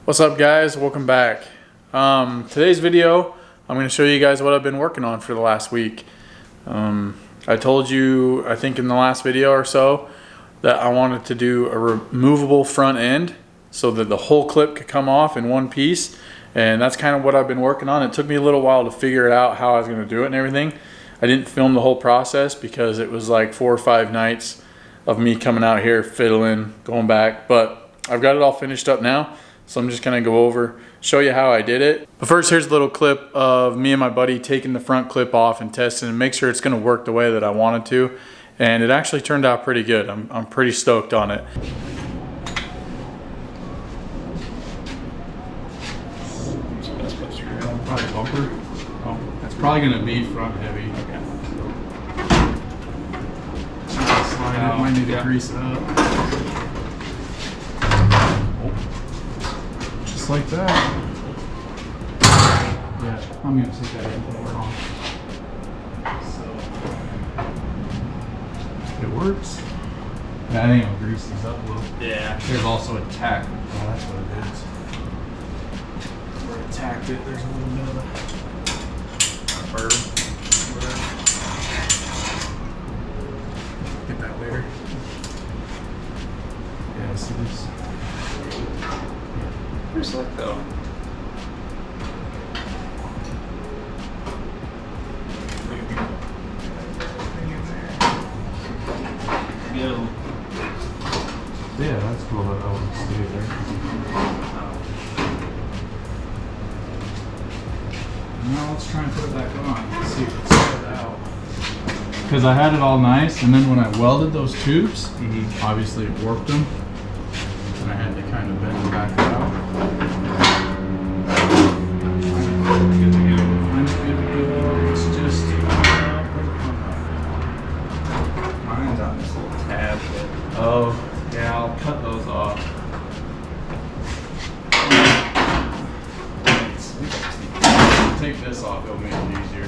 What's up, guys? Welcome back. Today's video, I'm going to show you guys what I've been working on for the last week. I told you, I think in the last video or so, that I wanted to do a removable front end so that the whole clip could come off in one piece, and that's kind of what I've been working on. It took me a little while to figure it out how I was going to do it and everything. I didn't film the whole process because it was like 4 or 5 nights of me coming out here, fiddling, going back, but I've got it all finished up now. So I'm just gonna go over, show you how I did it. But first, here's a little clip of me and my buddy taking the front clip off and testing and make sure it's gonna work the way that I wanted to. And it actually turned out pretty good. I'm pretty stoked on it. Probably bumper. Oh, that's probably gonna be front heavy. Okay. Slide it, might need to grease it up. Like that. Yeah, I'm gonna take that in off. So it works. Yeah, I think it'll grease these up a little. Yeah. There's also a tack. Oh, that's what it is. Where it tacked it, there's a little bit of a burr. Get that later. Yeah, see this. Pretty slick though. Yeah, that's cool that I would stay there. Now let's try and put it back on. Let's see if it's spread out. Because I had it all nice, and then when I welded those tubes, obviously it warped them. And I had to kind of bend them back out. It's just mine's on this little tab. Oh, yeah, I'll cut those off. Take this off, it'll make it easier.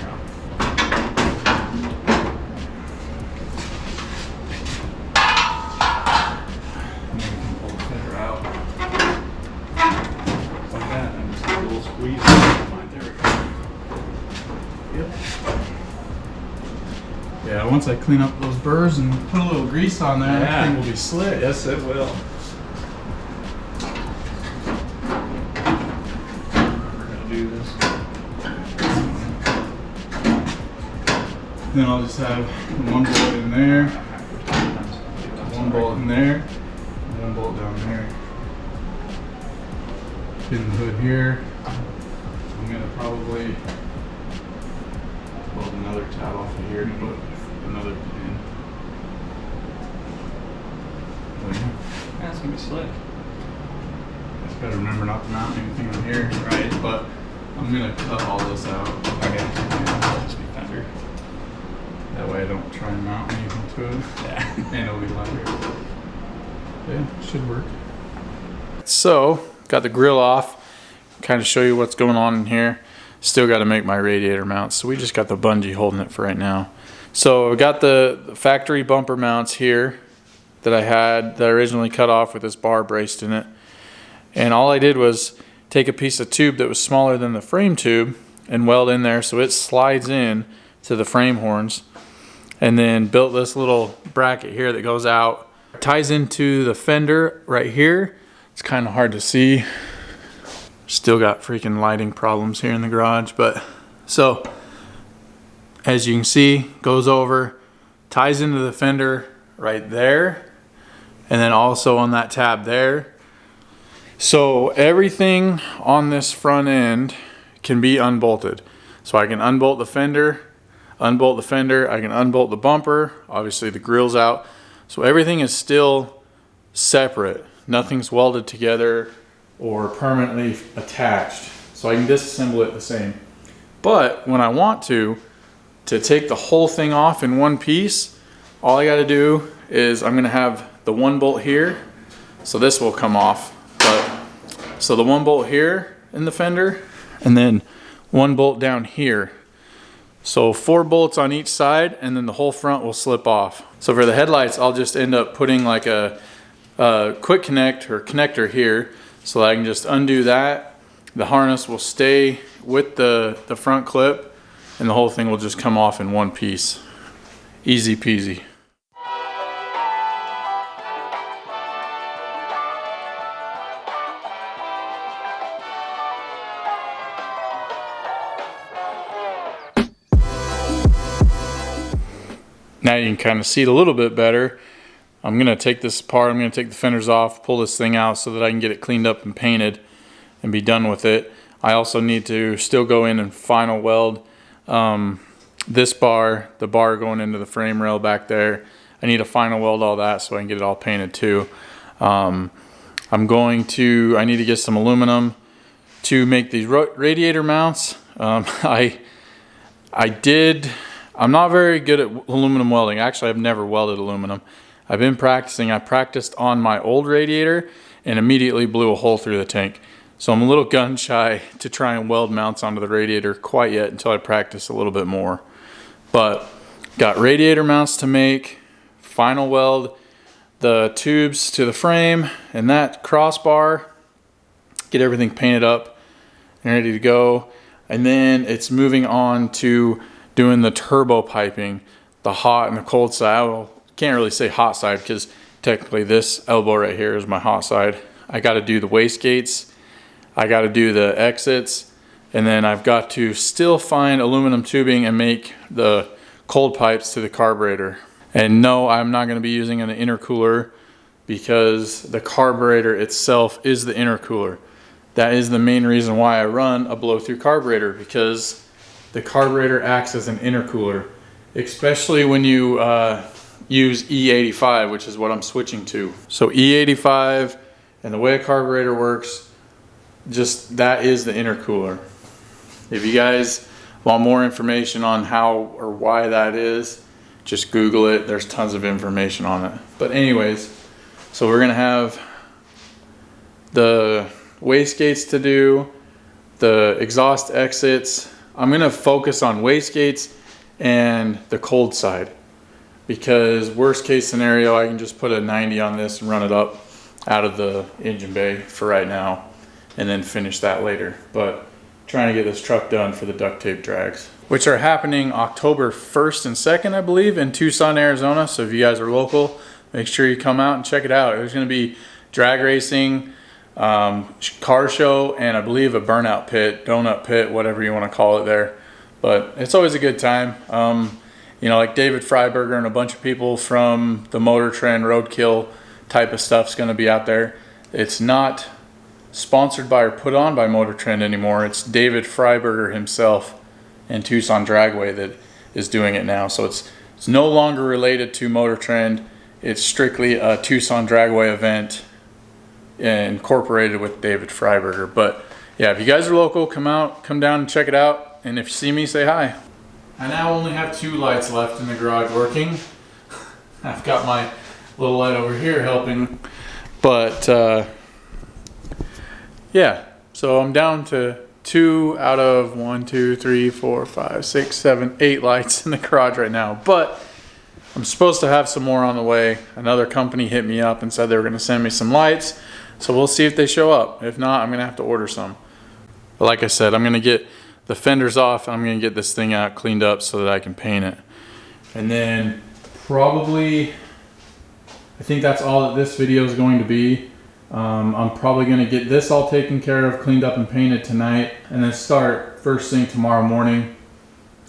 Yeah, once I clean up those burrs and put a little grease on there, that thing will be slick. Yes, it will. We're gonna do this. Then I'll just have one bolt in there, one bolt in there, and one bolt down there. Pin the hood here. I'm gonna probably weld another tab off of here to put another pin. That's gonna be slick. Just gotta remember not to mount anything on here, right? But I'm gonna cut all this out. Okay. Yeah, just be fender. That way I don't try and mount anything to it. Yeah. And it'll be lighter. Yeah, should work. So, got the grill off. Kind of show you what's going on in here. Still got to make my radiator mounts, so we just got the bungee holding it for right now. So I got the factory bumper mounts here that I had that I originally cut off with this bar braced in it, and all I did was take a piece of tube that was smaller than the frame tube and weld in there so it slides in to the frame horns, and then built this little bracket here that goes out, ties into the fender right here. It's kind of hard to see. Still got freaking lighting problems here in the garage, but so as you can see, goes over, ties into the fender right there, and then also on that tab there. So everything on this front end can be unbolted. So I can unbolt the fender, I can unbolt the bumper, obviously the grill's out. So everything is still separate. Nothing's welded together or permanently attached, so I can disassemble it the same. But when I want to take the whole thing off in one piece, all I gotta do is I'm gonna have the one bolt here, so this will come off. So the one bolt here in the fender, and then one bolt down here. So 4 bolts on each side, and then the whole front will slip off. So for the headlights, I'll just end up putting like a quick connect or connector here so that I can just undo that. The harness will stay with the front clip, and the whole thing will just come off in one piece. Easy peasy. Now you can kind of see it a little bit better. I'm gonna take this apart, I'm gonna take the fenders off, pull this thing out so that I can get it cleaned up and painted and be done with it. I also need to still go in and final weld this bar, the bar going into the frame rail back there. I need to final weld all that so I can get it all painted too. I need to get some aluminum to make these radiator mounts. I'm not very good at aluminum welding. Actually, I've never welded aluminum. I've been practicing. I practiced on my old radiator and immediately blew a hole through the tank. So I'm a little gun shy to try and weld mounts onto the radiator quite yet until I practice a little bit more. But got radiator mounts to make, final weld the tubes to the frame and that crossbar, get everything painted up and ready to go. And then it's moving on to doing the turbo piping, the hot and the cold side. Well, can't really say hot side because technically this elbow right here is my hot side. I got to do the wastegates, I got to do the exits, and then I've got to still find aluminum tubing and make the cold pipes to the carburetor. And no, I'm not going to be using an intercooler because the carburetor itself is the intercooler. That is the main reason why I run a blow-through carburetor, because the carburetor acts as an intercooler, especially when you use E85, which is what I'm switching to. So E85 and the way a carburetor works, just that is the intercooler. If you guys want more information on how or why that is, just Google it. There's tons of information on it. But anyways, so we're gonna have the wastegates to do, the exhaust exits. I'm gonna focus on wastegates and the cold side, because worst case scenario, I can just put a 90 on this and run it up out of the engine bay for right now and then finish that later. But trying to get this truck done for the duct tape drags, which are happening October 1st and 2nd, I believe, in Tucson, Arizona. So if you guys are local, make sure you come out and check it out. There's gonna be drag racing, car show, and I believe a burnout pit, donut pit, whatever you want to call it there. But it's always a good time. You know, like David Freiberger and a bunch of people from the Motor Trend Roadkill type of stuff's going to be out there. It's not sponsored by or put on by Motor Trend anymore. It's David Freiberger himself and Tucson Dragway that is doing it now. So it's no longer related to Motor Trend. It's strictly a Tucson Dragway event incorporated with David Freiberger. But yeah, if you guys are local, come down and check it out. And if you see me, say hi. I now only have 2 lights left in the garage working. I've got my little light over here helping. But yeah, so I'm down to 2 out of 1, 2, 3, 4, 5, 6, 7, 8 lights in the garage right now. But I'm supposed to have some more on the way. Another company hit me up and said they were going to send me some lights. So we'll see if they show up. If not, I'm going to have to order some. But like I said, I'm going to get the fenders off and I'm going to get this thing out cleaned up so that I can paint it. And then probably, I think that's all that this video is going to be. I'm probably going to get this all taken care of, cleaned up and painted tonight, and then start first thing tomorrow morning.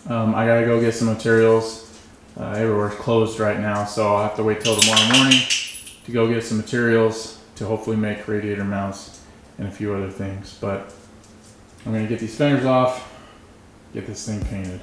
I got to go get some materials. Everywhere's closed right now, so I'll have to wait till tomorrow morning to go get some materials to hopefully make radiator mounts and a few other things. But I'm going to get these fenders off, get this thing painted.